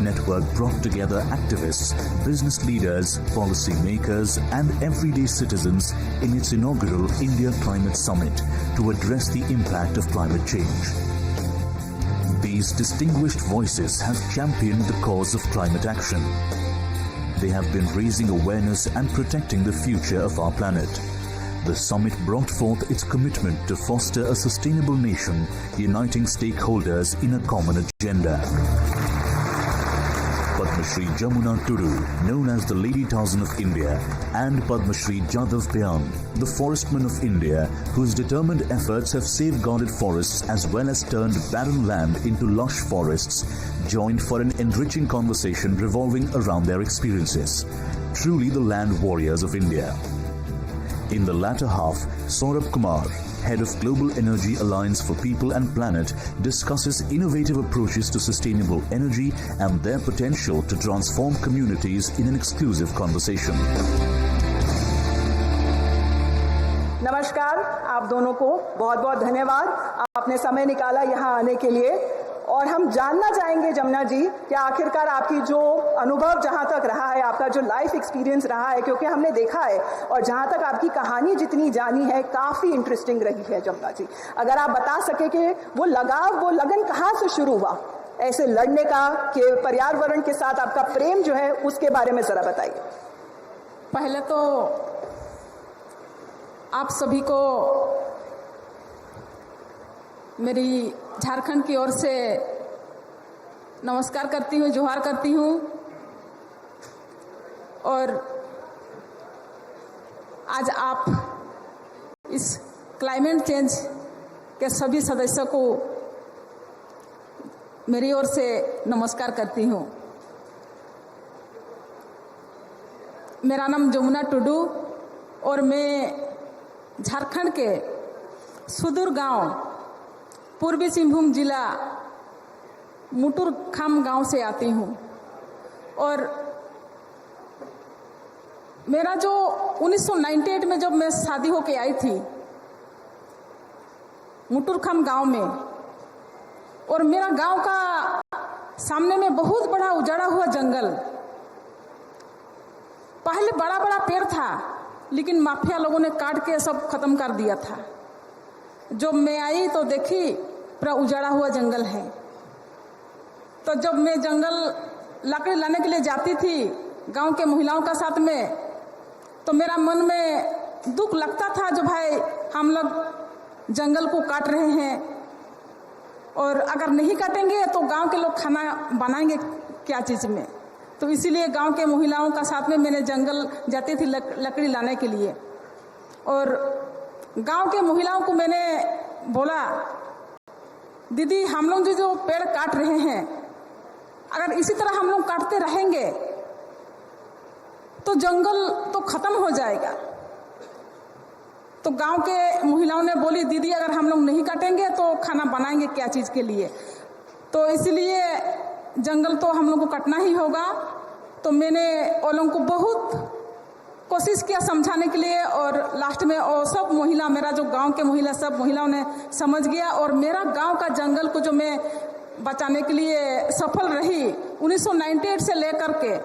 network brought together activists, business leaders, policy makers, and everyday citizens in its inaugural India Climate Summit to address the impact of climate change. These distinguished voices have championed the cause of climate action. They have been raising awareness and protecting the future of our planet. The summit brought forth its commitment to foster a sustainable nation, uniting stakeholders in a common agenda. Padma Shri Jamuna Tudu, known as the Lady Tarzan of India, and Padma Shri Jadhav Payam, the Forestman of India, whose determined efforts have safeguarded forests as well as turned barren land into lush forests, joined for an enriching conversation revolving around their experiences. Truly the land warriors of India. In the latter half, Saurabh Kumar, head of Global Energy Alliance for People and Planet, discusses innovative approaches to sustainable energy and their potential to transform communities in an exclusive conversation. नमस्कार, आप दोनों को बहुत बहुत धन्यवाद। आपने समय निकाला यहाँ आने के लिए और हम जानना चाहेंगे जमुना जी कि आखिरकार आपकी जो अनुभव जहाँ तक रहा है, आपका जो लाइफ एक्सपीरियंस रहा है, क्योंकि हमने देखा है और जहाँ तक आपकी कहानी जितनी जानी है काफ़ी इंटरेस्टिंग रही है जमुना जी। अगर आप बता सके कि वो लगाव, वो लगन कहाँ से शुरू हुआ ऐसे लड़ने का, कि पर्यावरण के साथ आपका प्रेम जो है उसके बारे में ज़रा बताइए। पहले तो आप सभी को मेरी झारखंड की ओर से नमस्कार करती हूँ, जोहार करती हूँ। और आज आप इस क्लाइमेट चेंज के सभी सदस्यों को मेरी ओर से नमस्कार करती हूँ। मेरा नाम जमुना टुडू और मैं झारखंड के सुदूर गांव पूर्वी सिंहभूम जिला मुटुरखाम गांव से आती हूं। और मेरा जो 1998 में जब मैं शादी होके आई थी मुटुरखाम गांव में, और मेरा गांव का सामने में बहुत बड़ा उजाड़ा हुआ जंगल, पहले बड़ा बड़ा पेड़ था लेकिन माफिया लोगों ने काट के सब खत्म कर दिया था। जब मैं आई तो देखी पूरा उजाड़ा हुआ जंगल है। तो जब मैं जंगल लकड़ी लाने के लिए जाती थी गांव के महिलाओं का साथ में, तो मेरा मन में दुख लगता था जो भाई हम लोग जंगल को काट रहे हैं और अगर नहीं काटेंगे तो गांव के लोग खाना बनाएंगे क्या चीज़ में। तो इसीलिए गांव के महिलाओं का साथ में मैंने जंगल जाती थी लकड़ी लाने के लिए। और गांव के महिलाओं को मैंने बोला, दीदी हम लोग जो पेड़ काट रहे हैं, अगर इसी तरह हम लोग काटते रहेंगे तो जंगल तो खत्म हो जाएगा। तो गांव के महिलाओं ने बोली, दीदी अगर हम लोग नहीं काटेंगे तो खाना बनाएंगे क्या चीज़ के लिए, तो इसलिए जंगल तो हम लोग को काटना ही होगा। तो मैंने उन लोगों को बहुत कोशिश किया समझाने के लिए, और लास्ट में और सब महिला, मेरा जो गांव के महिला, सब महिलाओं ने समझ गया और मेरा गांव का जंगल को जो मैं बचाने के लिए सफल रही। 1998 से लेकर के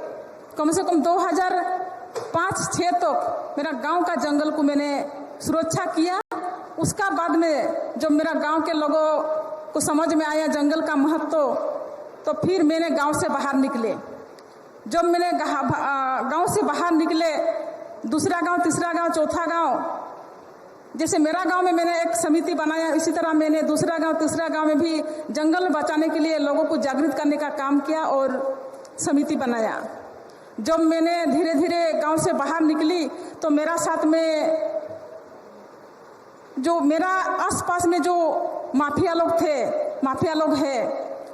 कम से कम 2005-06 तक मेरा गांव का जंगल को मैंने सुरक्षा किया। उसका बाद में जब मेरा गांव के लोगों को समझ में आया जंगल का महत्व, तो फिर मैंने गांव से बाहर निकले। जब मैंने गांव से बाहर निकले, दूसरा गांव, तीसरा गांव, चौथा गांव, जैसे मेरा गांव में मैंने एक समिति बनाया, इसी तरह मैंने दूसरा गांव, तीसरा गांव में भी जंगल बचाने के लिए लोगों को जागृत करने का काम किया और समिति बनाया। जब मैंने धीरे धीरे गांव से बाहर निकली तो मेरा साथ में जो मेरा आसपास में जो माफिया लोग थे, माफिया लोग है,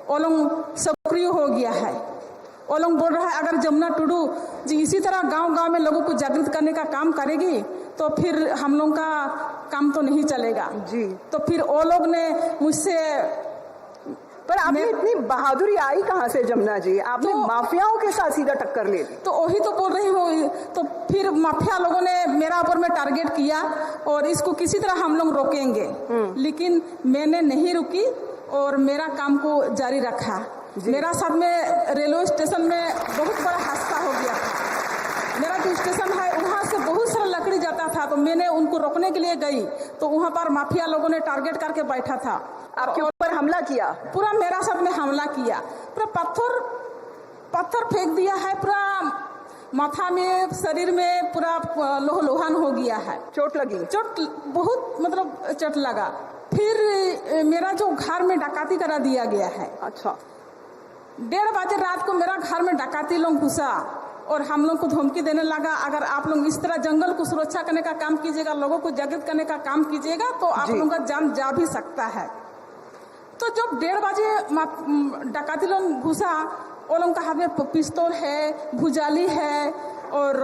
वो लोग सक्रिय हो गया है। वो लोग बोल रहा है अगर जमुना टुडू जी इसी तरह गांव-गांव में लोगों को जागृत करने का काम करेगी तो फिर हम लोग का काम तो नहीं चलेगा जी। तो फिर वो लोग ने मुझसे, पर आपने इतनी बहादुरी आई कहाँ से जमुना जी? आपने तो माफियाओं के साथ सीधा टक्कर ले ली। तो वही तो बोल रही हूँ। तो फिर माफिया लोगों ने मेरा ऊपर में टारगेट किया और इसको किसी तरह हम लोग रोकेंगे, लेकिन मैंने नहीं रुकी और मेरा काम को जारी रखा। मेरा साथ में रेलवे स्टेशन में बहुत बड़ा हादसा हो गया था। मेरा जो स्टेशन है वहाँ से बहुत सारा लकड़ी जाता था, तो मैंने उनको रोकने के लिए गई तो वहाँ पर माफिया लोगों ने टारगेट करके बैठा था, आपके ऊपर हमला किया, पूरा मेरा साथ में हमला किया, पूरा पत्थर फेंक दिया है, पूरा माथा में शरीर में पूरा लोहान हो गया है। चोट लगी? चोट बहुत मतलब चोट लगा। फिर मेरा जो घर में डकैती करा दिया गया है। अच्छा। 1:30 बजे रात को मेरा घर में डकैती लोग घुसा और हम लोग को धमकी देने लगा, अगर आप लोग इस तरह जंगल को सुरक्षा करने का काम कीजिएगा, लोगों को जागृत करने का काम कीजिएगा तो आप लोगों का जान जा भी सकता है। तो जब 1:30 बजे डकैती लोग घुसा, वो लोगों का हाथ में पिस्तौल है, भुजाली है और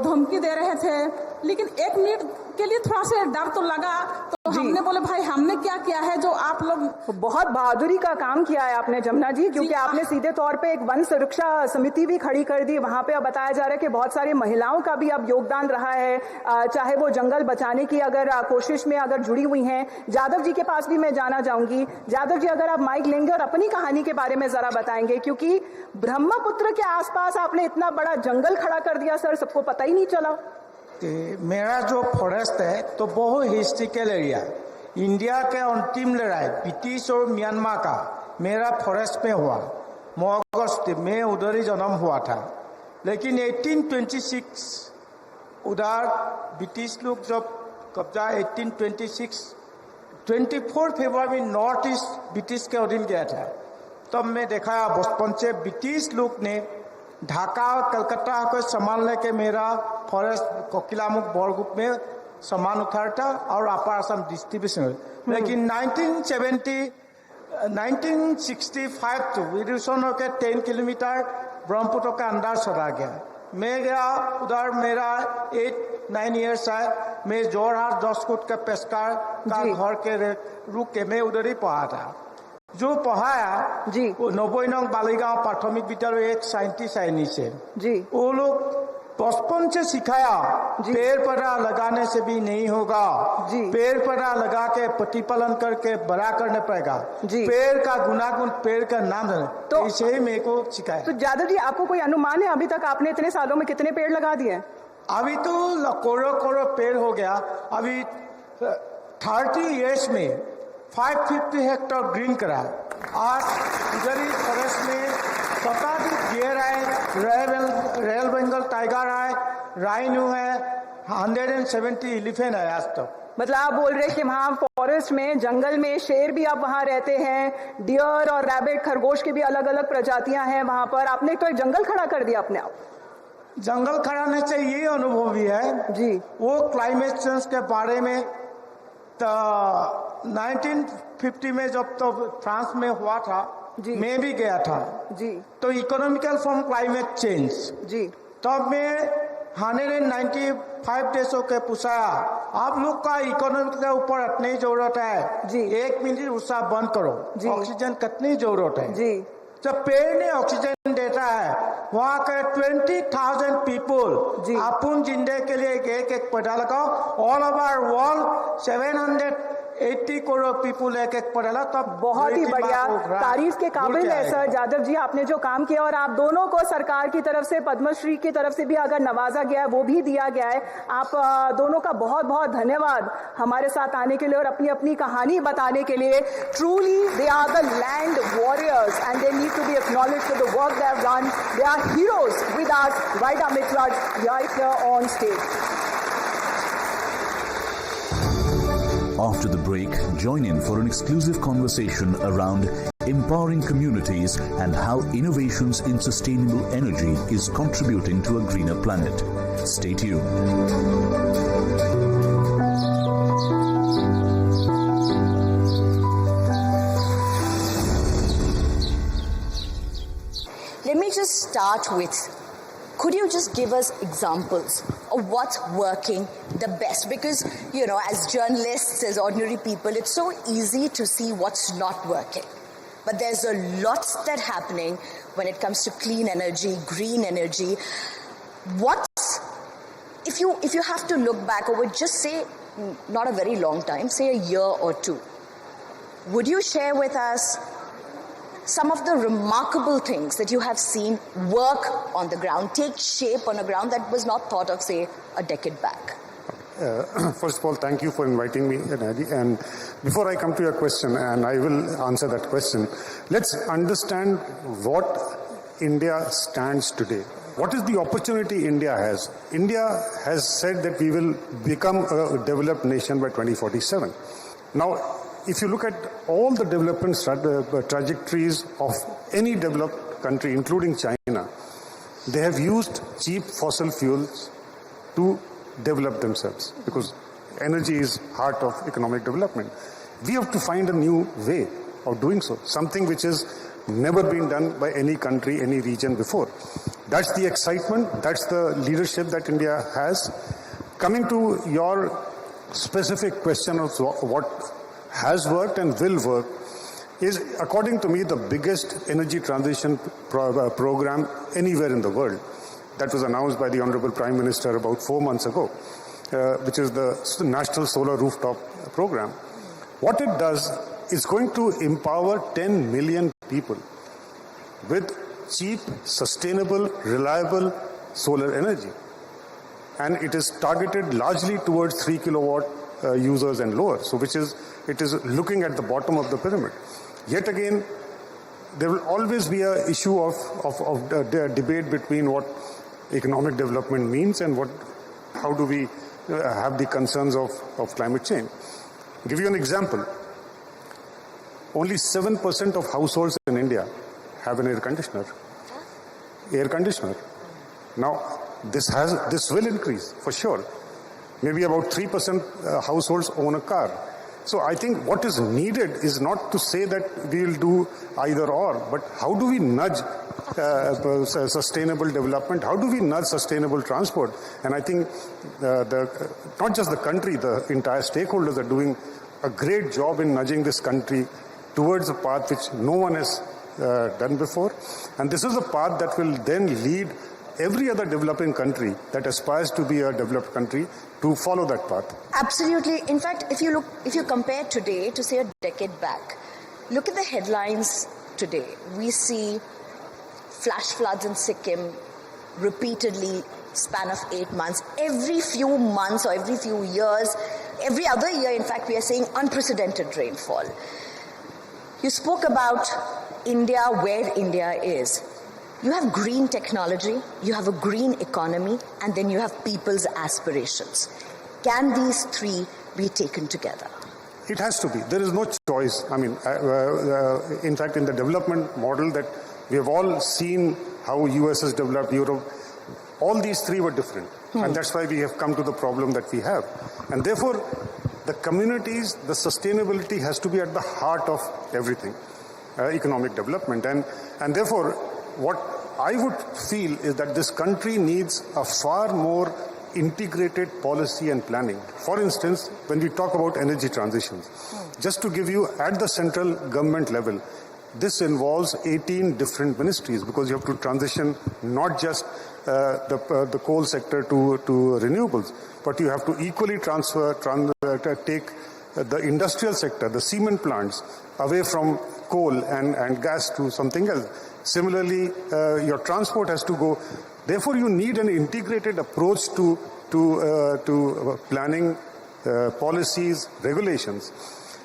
धमकी दे रहे थे, लेकिन 1 मिनट के लिए थोड़ा सा डर तो लगा, तो हमने बोले भाई हमने क्या किया है जो आप लोग। बहुत बहादुरी का काम किया है आपने जमुना जी, क्योंकि आपने सीधे तौर पे एक वन सुरक्षा समिति भी खड़ी कर दी। वहां पे अब बताया जा रहा है कि बहुत सारी महिलाओं का भी अब योगदान रहा है, चाहे वो जंगल बचाने की अगर कोशिश में अगर जुड़ी हुई हैं। जादव जी के पास भी मैं जाना चाहूंगी। जादव जी, अगर आप माइक लेंगे और अपनी कहानी के बारे में जरा बताएंगे, क्योंकि ब्रह्मपुत्र के आसपास आपने इतना बड़ा जंगल खड़ा कर दिया सर, सबको पता ही नहीं चला। मेरा जो फॉरेस्ट है तो बहुत हिस्ट्रिकल एरिया, इंडिया के अंतिम लड़ाई ब्रिटिश और म्यांमार का मेरा फॉरेस्ट में हुआ। अगस्त में उधर ही जन्म हुआ था, लेकिन 1826 उधर ब्रिटिश लोग जब कब्जा 1826 24 फरवरी में नॉर्थ ईस्ट ब्रिटिश के अधीन गया था। तब मैं देखा बचपन से ब्रिटिश लोग ने ढाका और कलकत्ता को संभालने के मेरा फॉरेस्ट कोकिलामुख बरगुप में सामान उठाता और अपर असम डिस्ट्रीब्यूशन। लेकिन 1965 तो विदुषण के 10 किलोमीटर ब्रह्मपुत्र के अंदर चला गया। मैं गया उधर, मेरा 8-9 ईयर्स है। मैं जोरहाट 10 फुट के पेशकार का घर के रुक के मैं उधर ही पढ़ा था। जो पढ़ाया जी वो 90 नंग बालीगांव प्राथमिक विद्यालय एक साइंटिस्ट है नीचे जी, वो लोग बचपन से सिखाया पेड़ पौधा लगाने से भी नहीं होगा जी, पेड़ पौधा लगा के प्रतिपालन करके बड़ा करने पड़ेगा जी, पेड़ का गुनागुण पेड़ का नाम है, तो इसे ही मेरे को सिखाया। तो जादव जी, आपको कोई अनुमान है अभी तक आपने इतने सालों में कितने पेड़ लगा दिए? अभी तो करोड़ पेड़ हो गया। अभी 30 ईयर्स में 550 हेक्टर ग्रीन करा। आज इधर ही फॉरेस्ट में शताधिक डियर है, रॉयल बंगाल टाइगर है, राइनो है, 170 एलिफेंट है आज तक। मतलब आप बोल रहे हैं कि वहाँ फॉरेस्ट में, जंगल में शेर भी आप वहाँ रहते हैं, डियर और रैबिट खरगोश की भी अलग अलग प्रजातियां हैं वहाँ पर। आपने तो एक जंगल खड़ा कर दिया अपने आप। जंगल खड़ा होने से ये अनुभव भी है जी, वो क्लाइमेट चेंज के बारे में 1950 में जब तो फ्रांस में हुआ था जी, मैं भी गया था जी, तो इकोनॉमिकल फ्रॉम क्लाइमेट चेंज जी, तब मैं 195 देशों के पूछा आप लोग का इकोनॉमी के ऊपर इतनी जरूरत है जी, 1 मिनट उसका बंद करो, ऑक्सीजन कितनी जरूरत है जी, जब पेड़ ने ऑक्सीजन देता है वहाँ के 20,000 पीपल अपन जिंदगी के लिए एक पौधा लगाओ। All over world 780 crore people एक पौधा लगाओ। तब बहुत ही बढ़िया, तारीफ के काबिल है सर जादव जी आपने जो काम किया, और आप दोनों को सरकार की तरफ से पद्मश्री की तरफ से भी अगर नवाजा गया है वो भी दिया गया है। आप दोनों का बहुत बहुत धन्यवाद हमारे साथ आने के लिए और अपनी अपनी कहानी बताने के लिए। Truly they are the land warriors and they need to be acknowledged for the work they have done. They are heroes with us right amidst right here on stage. After the break, join in for an exclusive conversation around empowering communities and how innovations in sustainable energy is contributing to a greener planet. Stay tuned. Let me just start with, could you just give us examples of what's working the best? Because, you know, as journalists, as ordinary people, it's so easy to see what's not working. But there's a lot that's happening when it comes to clean energy, green energy. If you have to look back over just say, not a very long time, say a year or two, would you share with us some of the remarkable things that you have seen work on the ground, take shape on a ground that was not thought of, say, a decade back? First of all, thank you for inviting me, Nadi. And before I come to your question, and I will answer that question, let's understand what India stands today. What is the opportunity India has? India has said that we will become a developed nation by 2047. Now, if you look at all the development trajectories of any developed country, including China, they have used cheap fossil fuels to develop themselves, because energy is heart of economic development. We have to find a new way of doing so, something which has never been done by any country, any region before. That's the excitement, that's the leadership that India has. Coming to your specific question of what has worked and will work, is, according to me, the biggest energy transition program anywhere in the world. That was announced by the Honorable Prime Minister about 4 months ago, which is the National Solar Rooftop Program. What it does is going to empower 10 million people with cheap, sustainable, reliable solar energy. And it is targeted largely towards 3 kilowatt users and lower, so it is looking at the bottom of the pyramid. Yet again, there will always be an issue of debate between what economic development means and how do we have the concerns of climate change. I'll give you an example. Only 7% of households in India have an air conditioner. Now, this will increase for sure. Maybe about 3% households own a car. So I think what is needed is not to say that we will do either or, but how do we nudge sustainable development? How do we nudge sustainable transport? And I think not just the country, the entire stakeholders are doing a great job in nudging this country towards a path which no one has done before. And this is a path that will then lead every other developing country that aspires to be a developed country to follow that path. Absolutely. In fact, if you compare today to, say, a decade back, look at the headlines today. We see flash floods in Sikkim repeatedly, span of 8 months. Every few months or every few years, every other year, in fact, we are seeing unprecedented rainfall. You spoke about India, where India is. You have green technology, you have a green economy, and then you have people's aspirations. Can these three be taken together? It has to be. There is no choice. I mean, in fact, in the development model that we have all seen how US has developed, Europe, all these three were different. And that's why we have come to the problem that we have. And therefore, the communities, the sustainability has to be at the heart of everything, economic development. And therefore, what I would feel is that this country needs a far more integrated policy and planning. For instance, when we talk about energy transitions, just to give you at the central government level, this involves 18 different ministries, because you have to transition not just the coal sector to renewables, but you have to equally take the industrial sector, the cement plants, away from coal and gas to something else. Similarly, your transport has to go. Therefore, you need an integrated approach to planning, policies, regulations.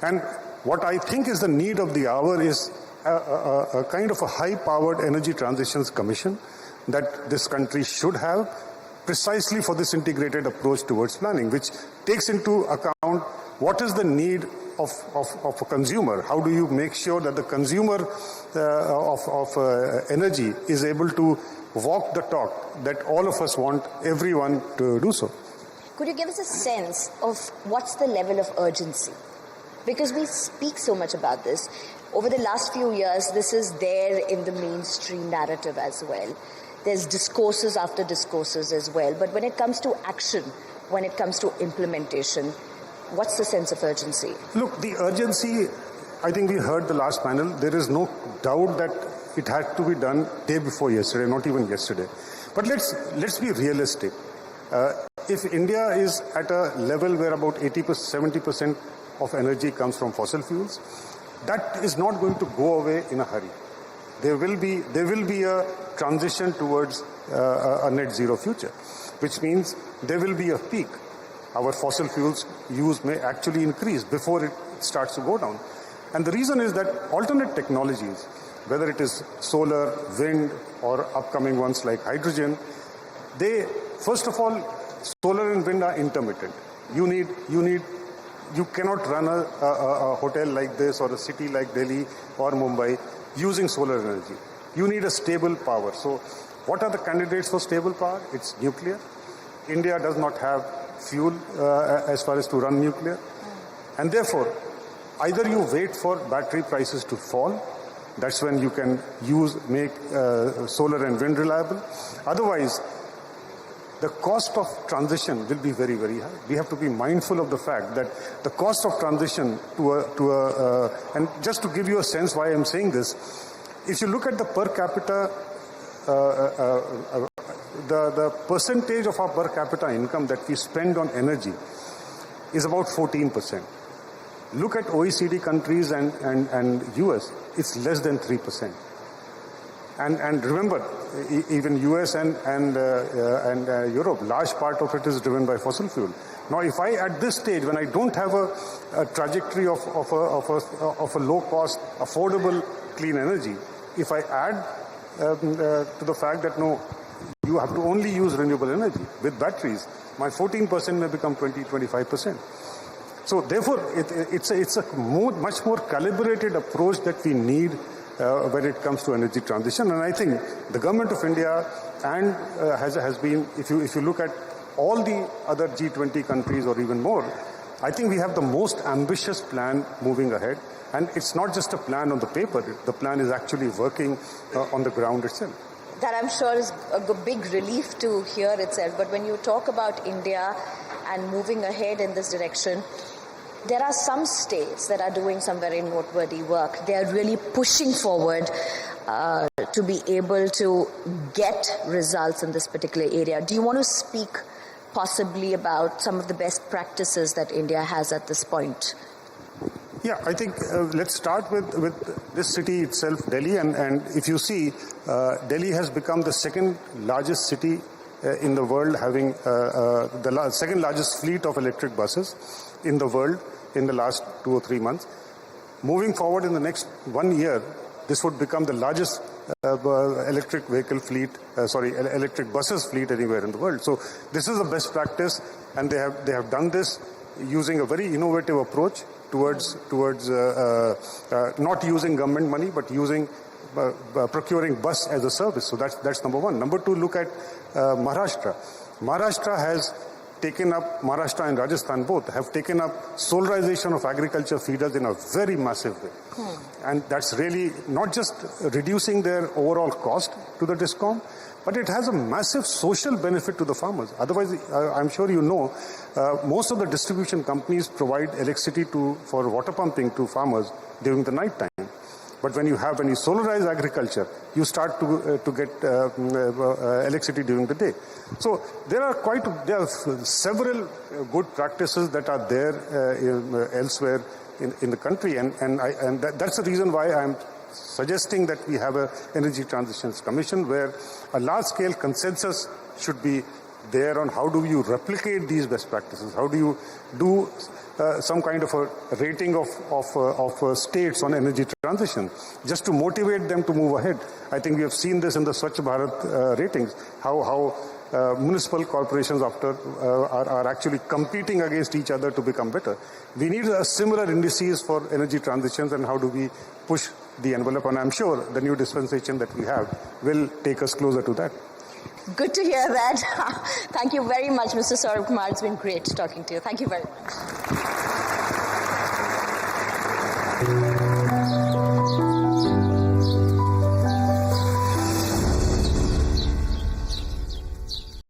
And what I think is the need of the hour is a kind of a high-powered energy transitions commission that this country should have, precisely for this integrated approach towards planning, which takes into account what is the need of a consumer. How do you make sure that the consumer of energy is able to walk the talk that all of us want everyone to do so? Could you give us a sense of what's the level of urgency? Because we speak so much about this. Over the last few years, this is there in the mainstream narrative as well. There's discourses after discourses as well. But when it comes to action, when it comes to implementation, what's the sense of urgency? Look, the urgency, I think we heard the last panel. There is no doubt that it had to be done day before yesterday, not even yesterday. But let's be realistic. If India is at a level where about 70% of energy comes from fossil fuels, that is not going to go away in a hurry. there will be a transition towards a net zero future, which means there will be a peak. Our fossil fuels use may actually increase before it starts to go down. And the reason is that alternate technologies, whether it is solar, wind, or upcoming ones like hydrogen, they, first of all, solar and wind are intermittent. You cannot run a hotel like this or a city like Delhi or Mumbai using solar energy. You need a stable power. So what are the candidates for stable power? It's nuclear. India does not have fuel as far as to run nuclear. And therefore, either you wait for battery prices to fall, that's when you can make solar and wind reliable. Otherwise, the cost of transition will be very, very high. We have to be mindful of the fact that the cost of transition and just to give you a sense why I'm saying this, if you look at the per capita, the percentage of our per capita income that we spend on energy is about 14%. Look at OECD countries and US, it's less than 3%. And remember, even US and Europe, large part of it is driven by fossil fuel. Now, if I, at this stage, when I don't have a trajectory of a low-cost, affordable, clean energy, if I add to the fact that no, you have to only use renewable energy with batteries, my 14% may become 20-25%. So therefore, it's a much more calibrated approach that we need when it comes to energy transition. And I think the government of India and has been, if you look at all the other G20 countries or even more, I think we have the most ambitious plan moving ahead. And it's not just a plan on the paper, the plan is actually working on the ground itself. That I'm sure is a big relief to hear itself. But when you talk about India and moving ahead in this direction, there are some states that are doing some very noteworthy work. They are really pushing forward to be able to get results in this particular area. Do you want to speak possibly about some of the best practices that India has at this point? Yeah, I think let's start with this city itself, Delhi. And if you see, Delhi has become the second largest city in the world, having the second largest fleet of electric buses in the world in the last 2 or 3 months. Moving forward in the next 1 year, this would become the largest electric buses fleet anywhere in the world. So this is a best practice, and they have done this using a very innovative approach towards not using government money, but using procuring bus as a service. So that's number one. Number two, look at Maharashtra. Maharashtra and Rajasthan both have taken up solarization of agriculture feeders in a very massive way. And that's really not just reducing their overall cost to the DISCOM, but it has a massive social benefit to the farmers. Otherwise, I'm sure you know, most of the distribution companies provide electricity for water pumping to farmers during the night time. But when you solarize agriculture, you start to get electricity during the day. So there are several good practices that are there elsewhere in the country, and that's the reason why I'm suggesting that we have an Energy Transitions Commission where a large-scale consensus should be there on how do you replicate these best practices, how do you do some kind of a rating of states on energy transition, just to motivate them to move ahead. I think we have seen this in the Swachh Bharat ratings, how municipal corporations are actually competing against each other to become better. We need similar indices for energy transitions, and how do we push the envelope, and I'm sure the new dispensation that we have will take us closer to that. Good to hear that. Thank you very much, Mr. Saurabh Kumar. It's been great talking to you. Thank you very much.